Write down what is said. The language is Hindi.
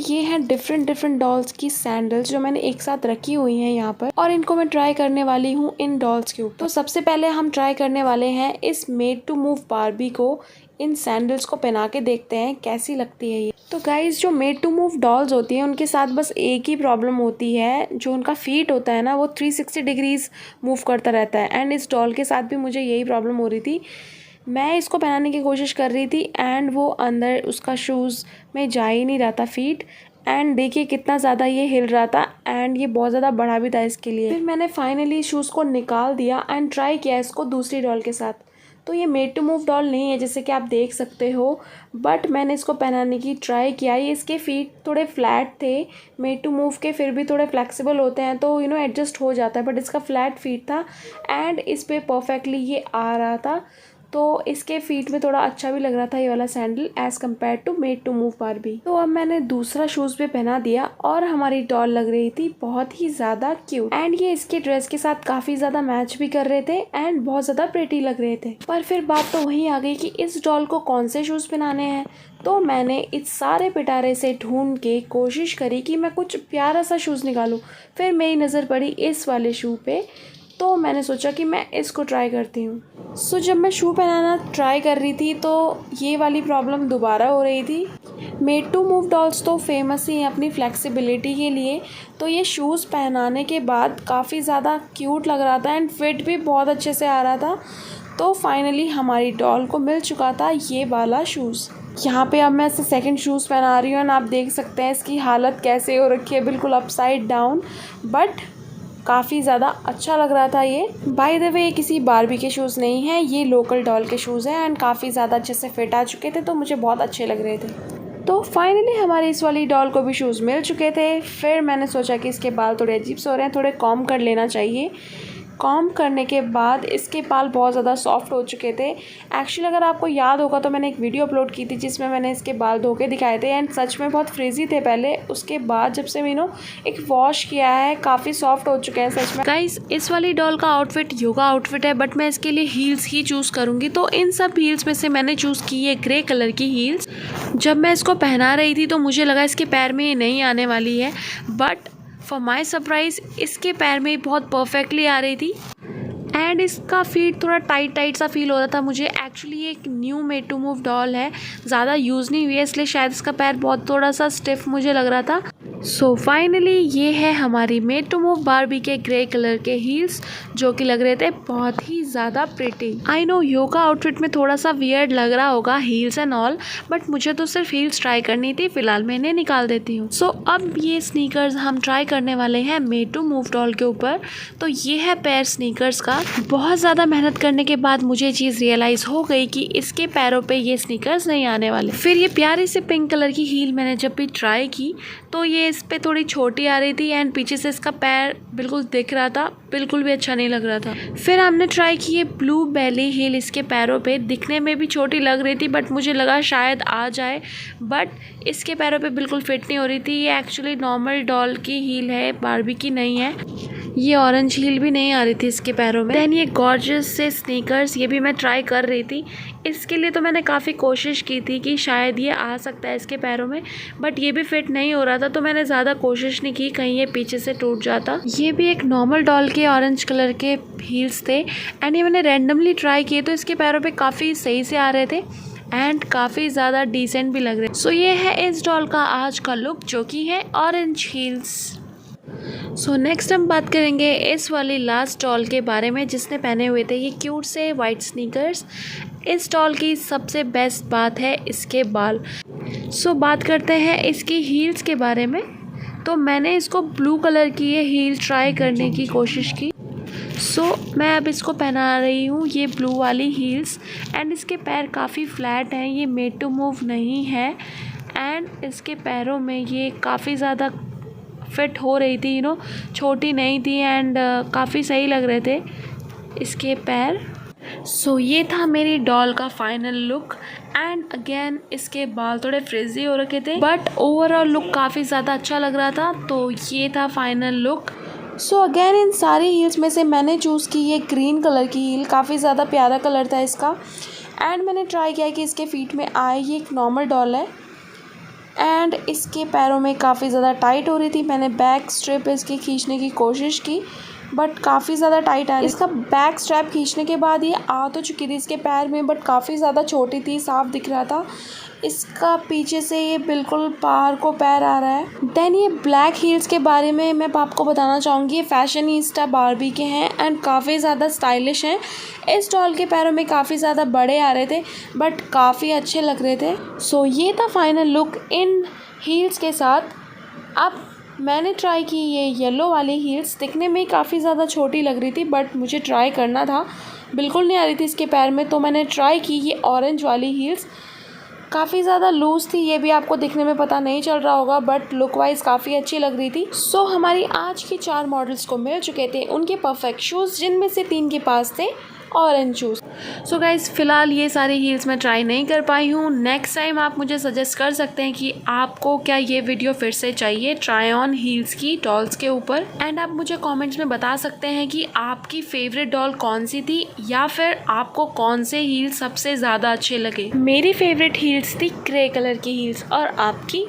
ये हैं डिफरेंट डिफरेंट डॉल्स की सैंडल्स जो मैंने एक साथ रखी हुई हैं यहाँ पर, और इनको मैं ट्राई करने वाली हूँ इन डॉल्स के ऊपर। तो सबसे पहले हम ट्राई करने वाले हैं इस मेड टू मूव बारबी को इन सैंडल्स को पहना के देखते हैं कैसी लगती है ये। तो गाइज जो मेड टू मूव डॉल्स होती हैं उनके साथ बस एक ही प्रॉब्लम होती है, जो उनका फीट होता है ना वो 360 डिग्रीज मूव करता रहता है। एंड इस डॉल के साथ भी मुझे यही प्रॉब्लम हो रही थी। मैं इसको पहनाने की कोशिश कर रही थी एंड वो अंदर उसका शूज़ में जा ही नहीं रहा था फीट। एंड देखिए कितना ज़्यादा ये हिल रहा था एंड ये बहुत ज़्यादा बड़ा भी था इसके लिए। फिर मैंने फाइनली शूज़ को निकाल दिया एंड ट्राई किया इसको दूसरी डॉल के साथ। तो ये मेड टू मूव डॉल नहीं है जैसे कि आप देख सकते हो, बट मैंने इसको पहनाने की ट्राई किया। ये इसके फीट थोड़े फ्लैट थे, मेड टू मूव के फिर भी थोड़े फ्लेक्सिबल होते हैं तो एडजस्ट हो जाता है, बट इसका फ्लैट फीट था एंड इस पर परफेक्टली ये आ रहा था। तो इसके फीट में थोड़ा अच्छा भी लग रहा था ये वाला sandal as compare to made to move Barbie. तो अब मैंने दूसरा शूज़ पे पहना दिया और हमारी डॉल लग रही थी बहुत ही ज़्यादा क्यूट एंड ये इसके ड्रेस के साथ काफ़ी ज़्यादा मैच भी कर रहे थे एंड बहुत ज़्यादा प्रेटी लग रहे थे। पर फिर बात तो वही आ गई कि इस डॉल को कौन से शूज़ पहनाने हैं। तो मैंने इस सारे पिटारे से ढूंढ के कोशिश करी कि मैं कुछ प्यारा सा शूज़ निकालूं। फिर मेरी नज़र पड़ी इस वाले शू पे, तो मैंने सोचा कि मैं इसको ट्राई करती हूँ। सो जब मैं शू पहनाना ट्राई कर रही थी तो ये वाली प्रॉब्लम दोबारा हो रही थी। मेड टू मूव डॉल्स तो फेमस ही हैं अपनी फ्लेक्सिबिलिटी के लिए, तो ये शूज़ पहनाने के बाद काफ़ी ज़्यादा क्यूट लग रहा था एंड फिट भी बहुत अच्छे से आ रहा था। तो फाइनली हमारी डॉल को मिल चुका था ये वाला शूज़। यहाँ पे अब मैं इसे सेकंड शूज़ पहना रही हूँ एंड आप देख सकते हैं इसकी हालत कैसे हो रखी है, बिल्कुल अपसाइड डाउन, बट काफ़ी ज़्यादा अच्छा लग रहा था ये। बाय द वे ये किसी बारबी के शूज़ नहीं है, ये लोकल डॉल के शूज़ हैं एंड काफ़ी ज़्यादा अच्छे से फिट आ चुके थे तो मुझे बहुत अच्छे लग रहे थे। तो फाइनली हमारे इस वाली डॉल को भी शूज़ मिल चुके थे। फिर मैंने सोचा कि इसके बाल थोड़े अजीब से हो रहे हैं, थोड़े कॉम्ब कर लेना चाहिए। कॉम्ब करने के बाद इसके बाल बहुत ज़्यादा सॉफ्ट हो चुके थे। एक्चुअली अगर आपको याद होगा तो मैंने एक वीडियो अपलोड की थी जिसमें मैंने इसके बाल धो के दिखाए थे एंड सच में बहुत फ्रीजी थे पहले। उसके बाद जब से मैंने एक वॉश किया है काफ़ी सॉफ्ट हो चुके हैं सच में। गाइस इस वाली डॉल का आउटफिट योगा आउटफिट है, बट मैं इसके लिए हील्स ही चूज़ करूँगी। तो इन सब हील्स में से मैंने चूज़ की है ग्रे कलर की हील्स। जब मैं इसको पहना रही थी तो मुझे लगा इसके पैर में ये नहीं आने वाली है, बट फॉर माई सरप्राइज़ इसके पैर में बहुत परफेक्टली आ रही थी एंड इसका फीट थोड़ा टाइट सा फील हो रहा था मुझे। एक्चुअली ये एक new made to move doll है, ज़्यादा यूज़ नहीं हुई है, इसलिए शायद इसका पैर बहुत थोड़ा सा स्टिफ मुझे लग रहा था। सो फाइनली ये है हमारी मेड टू मूव बारबी के ग्रे कलर के हील्स जो कि लग रहे थे बहुत ही ज़्यादा pretty. I know yoga outfit में थोड़ा सा वियर्ड लग रहा होगा हील्स एंड ऑल, बट मुझे तो सिर्फ हील्स ट्राई करनी थी, फिलहाल मैं इन्हें निकाल देती हूँ। सो अब ये स्नीकर्स हम ट्राई करने वाले हैं मेड टू मूव डॉल के ऊपर। तो ये है पैर स्नीकर्स का। बहुत ज़्यादा मेहनत करने के बाद मुझे चीज़ रियलाइज़ हो गई कि इसके पैरों पे ये स्नीकर्स नहीं आने वाले। फिर ये प्यारी से पिंक कलर की हील मैंने जब भी ट्राई की तो ये इस पे थोड़ी छोटी आ रही थी एंड पीछे से इसका पैर बिल्कुल दिख रहा था, बिल्कुल भी अच्छा नहीं लग रहा था। फिर हमने ट्राई की ये ब्लू बेली हील इसके पैरों पे, दिखने में भी छोटी लग रही थी बट मुझे लगा शायद आ जाए, बट इसके पैरों पे बिल्कुल फिट नहीं हो रही थी। ये एक्चुअली नॉर्मल डॉल की हील है, बारबी की नहीं है। ये ऑरेंज हील भी नहीं आ रही थी इसके पैरों में। देन ये गॉर्जियस से स्नीकर्स, ये भी मैं ट्राई कर रही थी। इसके लिए तो मैंने काफ़ी कोशिश की थी कि शायद ये आ सकता है इसके पैरों में, बट ये भी फिट नहीं हो रहा था तो मैंने ज़्यादा कोशिश नहीं की कहीं ये पीछे से टूट जाता। ये भी एक नॉर्मल डॉल के ऑरेंज कलर के हील्स थे एंड ये मैंने रैंडमली ट्राई किए तो इसके पैरों पे काफ़ी सही से आ रहे थे एंड काफ़ी ज़्यादा डिसेंट भी लग रहे। सो ये है इस डॉल का आज का लुक जो कि है ऑरेंज हील्स। सो नेक्स्ट हम बात करेंगे इस वाली लास्ट डॉल के बारे में जिसने पहने हुए थे ये क्यूट से वाइट स्नीकर्स। इस डॉल की सबसे बेस्ट बात है इसके बाल। सो बात करते हैं इसकी हील्स के बारे में। तो मैंने इसको ब्लू कलर की ये हील ट्राई करने की कोशिश की। सो मैं अब इसको पहना रही हूँ ये ब्लू वाली हील्स एंड इसके पैर काफ़ी फ्लैट हैं, ये मेड टू मूव नहीं है एंड इसके पैरों में ये काफ़ी ज़्यादा फिट हो रही थी, छोटी नहीं थी एंड काफ़ी सही लग रहे थे इसके पैर। सो ये था मेरी डॉल का फाइनल लुक एंड अगेन इसके बाल थोड़े फ्रिजी हो रखे थे बट ओवरऑल लुक काफ़ी ज़्यादा अच्छा लग रहा था। तो ये था final look. So again in सारी हील्स में से मैंने चूज़ की ये ग्रीन कलर की हील, काफ़ी ज़्यादा प्यारा कलर था इसका एंड मैंने ट्राई किया कि इसके फीट में आए। ये एक नॉर्मल डॉल है एंड इसके पैरों में काफ़ी ज़्यादा टाइट हो रही थी। मैंने बैक स्ट्रिप इसकी खींचने की कोशिश की बट काफ़ी ज़्यादा टाइट आ रही। इसका बैक स्ट्रैप खींचने के बाद ये आ तो चुकी थी इसके पैर में बट काफ़ी ज़्यादा छोटी थी, साफ दिख रहा था। इसका पीछे से ये बिल्कुल बाहर को पैर आ रहा है। देन ये ब्लैक हील्स के बारे में मैं आपको बताना चाहूँगी। ये फैशनिस्टा बार्बी के हैं एंड काफ़ी ज़्यादा स्टाइलिश हैं। इस डॉल के पैरों में काफ़ी ज़्यादा बड़े आ रहे थे बट काफ़ी अच्छे लग रहे थे। सो ये था फाइनल लुक इन हील्स के साथ। अब मैंने ट्राई की ये येलो वाली हील्स, दिखने में काफ़ी ज़्यादा छोटी लग रही थी बट मुझे ट्राई करना था, बिल्कुल नहीं आ रही थी इसके पैर में, तो मैंने ट्राई की ये ऑरेंज वाली हील्स। काफ़ी ज़्यादा लूज़ थी, ये भी आपको दिखने में पता नहीं चल रहा होगा बट लुक वाइज काफ़ी अच्छी लग रही थी। सो हमारी आज की 4 मॉडल्स को मिल चुके थे उनके परफेक्ट शूज़, जिनमें से 3 के पास थे ऑरेंज शूज़। सो गाइज़ फ़िलहाल ये सारी हील्स मैं ट्राई नहीं कर पाई हूँ। नेक्स्ट टाइम आप मुझे सजेस्ट कर सकते हैं कि आपको क्या ये वीडियो फिर से चाहिए ट्राई ऑन हील्स की डॉल्स के ऊपर। एंड आप मुझे कमेंट्स में बता सकते हैं कि आपकी फेवरेट डॉल कौन सी थी या फिर आपको कौन से हील्स सबसे ज़्यादा अच्छे लगे। मेरी फेवरेट हील्स थी ग्रे कलर की हील्स, और आपकी?